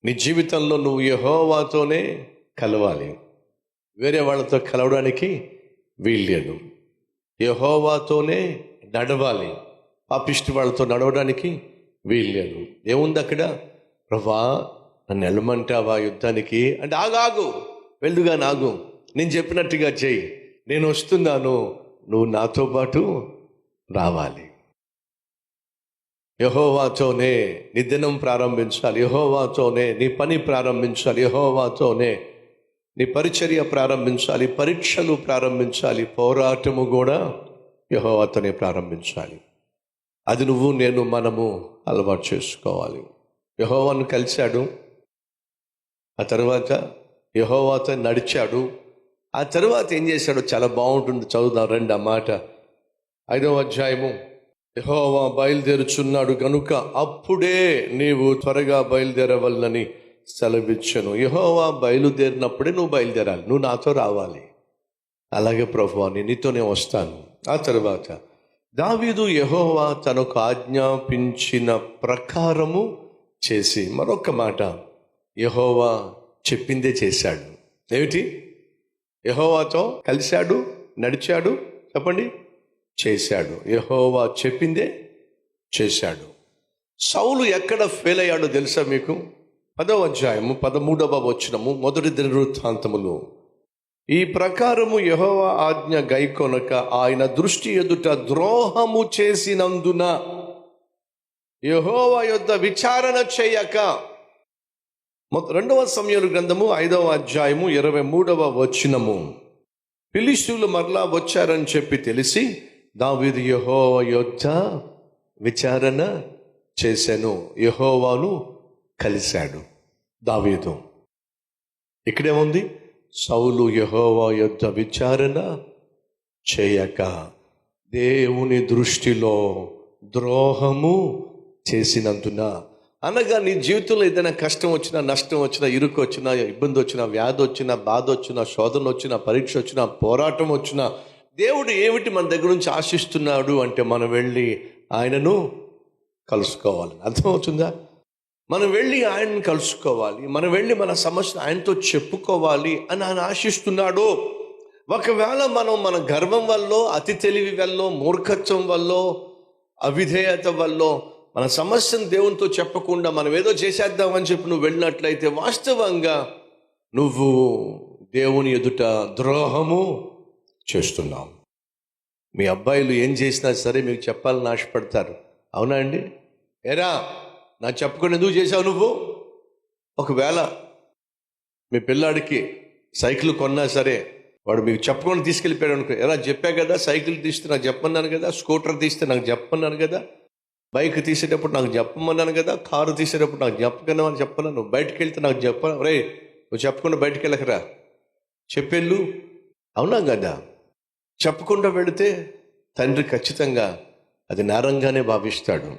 నీ జీవితంలో నువ్వు యెహోవాతోనే కలవాలి, వేరే వాళ్ళతో కలవడానికి వీల్లేదు. యెహోవాతోనే నడవాలి, పాపిష్టి వాళ్ళతో నడవడానికి వీల్లేదు. ఏముంది అక్కడ? ప్రభా నన్ను వెళ్ళమంటావా యుద్ధానికి అంటే, ఆగాగు, వెళ్ళుగా నాగు, నేను చెప్పినట్టుగా చెయ్యి, నేను వస్తున్నాను, నువ్వు నాతో పాటు రావాలి. యెహోవాతోనే నీ దినం ప్రారంభించాలి, యెహోవాతోనే నీ పని ప్రారంభించాలి, యెహోవాతోనే నీ పరిచర్య ప్రారంభించాలి, పరీక్షలు ప్రారంభించాలి, పోరాటము కూడా యెహోవాతోనే ప్రారంభించాలి. అది నువ్వు నేను మనము అలవాటు చేసుకోవాలి. యెహోవాను కలిశాడు, ఆ తర్వాత యెహోవాతో నడిచాడు, ఆ తర్వాత ఏం చేశాడు? చాలా బాగుంటుంది, చదువుదాం రండి ఆ మాట. 5వ అధ్యాయము. యెహోవా బయలుదేరుచున్నాడు గనుక అప్పుడే నీవు త్వరగా బయలుదేరవలనని సెలవిచ్చెను. యెహోవా బయలుదేరినప్పుడే నువ్వు బయలుదేరాలి, నువ్వు నాతో రావాలి. అలాగే ప్రభువా నేను నీతోనే వస్తాను. ఆ తర్వాత దావీదు యెహోవా తనకు ఆజ్ఞాపించిన ప్రకారము చేసి, మరొక మాట, యెహోవా చెప్పిందే చేశాడు. ఏమిటి? యెహోవాతో కలిశాడు, నడిచాడు, చెప్పండి, చేశాడు. యెహోవా చెప్పిందే చేశాడు. సౌలు ఎక్కడ ఫెయిల్ అయ్యాడో తెలుసా మీకు? 10వ అధ్యాయము 13వ వచనము, మొదటి దినవృత్తాంతములు. ఈ ప్రకారము యెహోవా ఆజ్ఞ గైకొనక ఆయన దృష్టి ఎదుట ద్రోహము చేసినందున, యెహోవా యొద్ద విచారణ చేయక. 2వ సమూయేలు గ్రంథము 5వ అధ్యాయము 23వ వచనము. ఫిలిష్తీయులు మరలా వచ్చారని చెప్పి తెలిసి దావీదు యెహోవా యొద్ద విచారణ చేశాను, యెహోవాను కలిశాడు. దావీదు ఇక్కడేముంది? సౌలు యెహోవా యొద్ద విచారణ చేయక దేవుని దృష్టిలో ద్రోహము చేసినందున. అనగా నీ జీవితంలో ఏదైనా కష్టం వచ్చినా, నష్టం వచ్చినా, ఇరుకు వచ్చినా, ఇబ్బంది వచ్చినా, వ్యాధి వచ్చినా, బాధ వచ్చినా, శోధన వచ్చినా, పరీక్ష వచ్చినా, పోరాటం వచ్చినా, దేవుడు ఏమిటి మన దగ్గర నుంచి ఆశిస్తున్నాడు అంటే మనం వెళ్ళి ఆయనను కలుసుకోవాలి. అర్థమవుతుందా? మనం వెళ్ళి ఆయనను కలుసుకోవాలి, మనం వెళ్ళి మన సమస్యను ఆయనతో చెప్పుకోవాలి అని ఆయన ఆశిస్తున్నాడు. ఒకవేళ మనం మన గర్వం వల్ల, అతి తెలివి వల్ల, మూర్ఖత్వం వల్ల, అవిధేయత వల్ల మన సమస్యను దేవునితో చెప్పకుండా మనం ఏదో చేసేద్దామని చెప్పి నువ్వు వెళ్ళినట్లయితే వాస్తవంగా నువ్వు దేవుని ఎదుట ద్రోహము చేస్తున్నావు. మీ అబ్బాయిలు ఏం చేసినా సరే మీకు చెప్పాలని ఆశపడతారు, అవునా అండి? ఏరా నాకు చెప్పకుండా ఎందుకు చేసావు నువ్వు? ఒకవేళ మీ పిల్లాడికి సైకిల్ కొన్నా సరే వాడు మీకు చెప్పకుండా తీసుకెళ్ళిపోయాడు అనుకో, ఎలా చెప్పా కదా, సైకిల్ తీస్తే నాకు చెప్పమన్నాను కదా, స్కూటర్ తీస్తే నాకు చెప్పమన్నాను కదా, బైక్ తీసేటప్పుడు నాకు చెప్పమన్నాను కదా, కారు తీసేటప్పుడు నాకు చెప్పకన్నా అని చెప్పను, నువ్వు బయటకు వెళ్తే నాకు చెప్పను, రే నువ్వు చెప్పకుండా బయటకు వెళ్ళకరా, చెప్పెళ్ళు, అవునా కదా? చెప్పకుండా వెళితే తండ్రి ఖచ్చితంగా అది నేరంగానే భావిస్తాడు.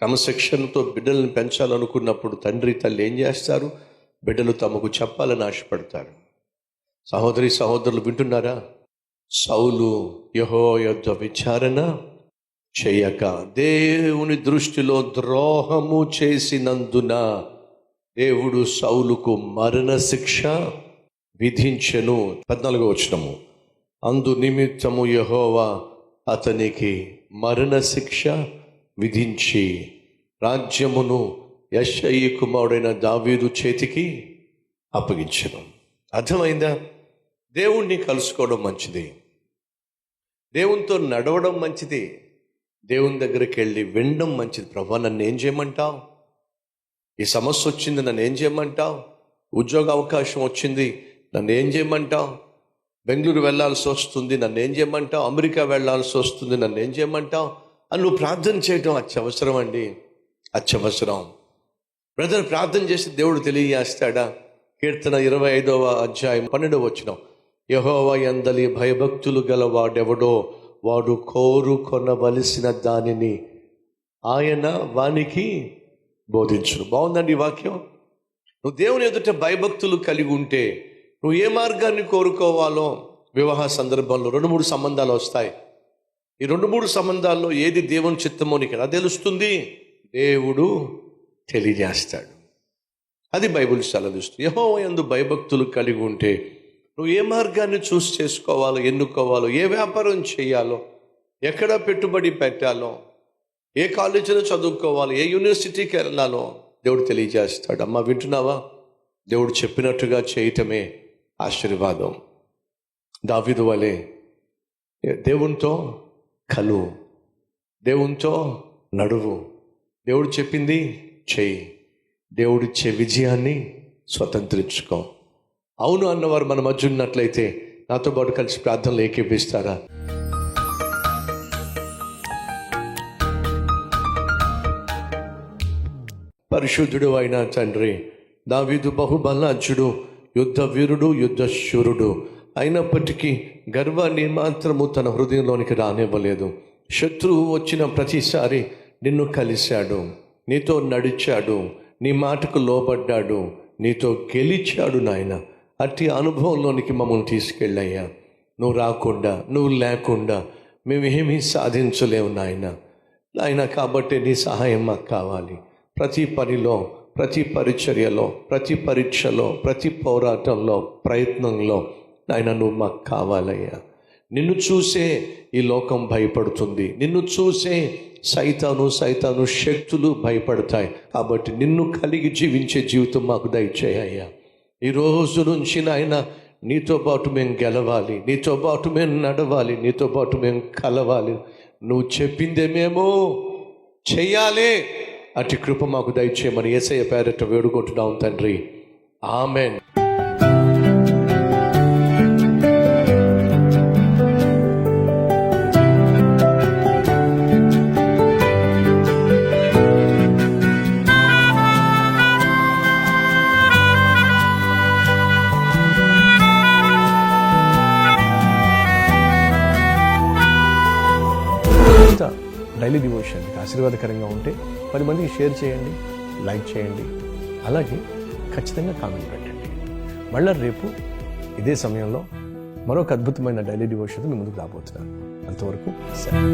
క్రమశిక్షణతో బిడ్డలను పెంచాలనుకున్నప్పుడు తండ్రి తల్లి ఏం చేస్తారు? బిడ్డలు తమకు చెప్పాలని ఆశపడతారు. సహోదరి సహోదరులు వింటున్నారా? సౌలు యెహోవా యొద్ద విచారణ చేయక దేవుని దృష్టిలో ద్రోహము చేసినందున దేవుడు సౌలుకు మరణ శిక్ష విధించెను. 14వ వచనము. అందు నిమిత్తము యెహోవా అతనికి మరణ శిక్ష విధించి రాజ్యమును యెష్షయి కుమారుడైన దావీదు చేతికి అప్పగించెను. అర్థమైందా? దేవుణ్ణి కలుసుకోవడం మంచిది, దేవునితో నడవడం మంచిది, దేవుని దగ్గరికి వెళ్ళి వినడం మంచిది. ప్రభా నన్ను ఏం చేయమంటావు? ఈ సమస్య వచ్చింది, నన్ను ఏం చేయమంటావు? ఉద్యోగ అవకాశం వచ్చింది, నన్ను ఏం చేయమంటావు? బెంగళూరు వెళ్ళాల్సి వస్తుంది, నన్ను ఏం చేయమంటావు? అమెరికా వెళ్ళాల్సి వస్తుంది, నన్ను ఏం చేయమంటావు అని నువ్వు ప్రార్థన చేయటం అత్యవసరం అండి, అత్యవసరం. బ్రదర్ ప్రార్థన చేసి దేవుడు తెలియజేస్తాడా? కీర్తన 25వ అధ్యాయం 12వ వచనం. యెహోవా యందలి భయభక్తులు గల వాడెవడో వాడు కోరుకొనవలసిన దానిని ఆయన వానికి బోధించును. బాగుందండి ఈ వాక్యం. నువ్వు దేవుని ఎదుట భయభక్తులు కలిగి ఉంటే నువ్వు ఏ మార్గాన్ని కోరుకోవాలో, వివాహ సందర్భంలో 2-3 సంబంధాలు వస్తాయి. ఈ 2-3 సంబంధాల్లో ఏది దేవుని చిత్తమో నీకు ఎలా తెలుస్తుంది? దేవుడు తెలియజేస్తాడు. అది బైబిల్ సెలవిస్తుంది. యెహోవా యందు భయభక్తులు కలిగి ఉంటే నువ్వు ఏ మార్గాన్ని చూస్ చేసుకోవాలో, ఎన్నుకోవాలో, ఏ వ్యాపారం చేయాలో, ఎక్కడ పెట్టుబడి పెట్టాలో, ఏ కాలేజీలో చదువుకోవాలో, ఏ యూనివర్సిటీకి వెళ్ళాలో దేవుడు తెలియజేస్తాడు. అమ్మ వింటున్నావా? దేవుడు చెప్పినట్టుగా చేయటమే ఆశీర్వాదం. దావీదు వలె దేవునితో కలువు, దేవునితో నడువు, దేవుడు చెప్పింది చెయ్యి, దేవుడిచ్చే విజయాన్ని స్వతంత్రించుకో. అవును అన్నవారు మన మధ్య ఉన్నట్లయితే నాతో పాటు కలిసి ప్రార్థనలు ఏకీపిస్తారా? పరిశుద్ధుడు అయిన తండ్రి, దావీదు బహుబలాఢ్యుడు, యుద్ధ వీరుడు, యుద్ధ శూరుడు అయినప్పటికీ గర్వాన్ని మాత్రము తన హృదయంలోనికి రానివ్వలేదు. శత్రువు వచ్చిన ప్రతిసారి నిన్ను కలిశాడు, నీతో నడిచాడు, నీ మాటకు లోబడ్డాడు, నీతో గెలిచాడు నాయన. అట్టి అనుభవంలోనికి మమ్మల్ని తీసుకెళ్ళయ్యా. నువ్వు రాకుండా, నువ్వు లేకుండా మేమేమీ సాధించలేము నాయన. కాబట్టి నీ సహాయం మాకు కావాలి. ప్రతి పనిలో, ప్రతి పరిచర్యలో, ప్రతి పరీక్షలో, ప్రతి పోరాటంలో, ప్రయత్నంలో నాయన నువ్వు మాకు కావాలయ్యా. నిన్ను చూసే ఈ లోకం భయపడుతుంది, నిన్ను చూసే సైతాను శక్తులు భయపడతాయి. కాబట్టి నిన్ను కలిగి జీవించే జీవితం మాకు దయచేయ్యా. ఈ రోజు నుంచి నాయన నీతో పాటు మేము గెలవాలి, నీతో పాటు మేము నడవాలి, నీతో పాటు మేము కలవాలి. నువ్వు చెప్పిందే మేము చెయ్యాలి. అటు కృప మాకు దయచేయమని యేసయ్య పేరట వేడుకుంటున్నాం తండ్రి. ఆమెన్. డైలీ డివోషన్ ఆశీర్వాదకరంగా ఉంటే 10 మందికి షేర్ చేయండి, లైక్ చేయండి, అలాగే ఖచ్చితంగా కామెంట్ పెట్టండి. మళ్ళీ రేపు ఇదే సమయంలో మరొక అద్భుతమైన డైలీ డివోషన్ మీ ముందుకు రాబోతున్నాను. అంతవరకు సెలవు.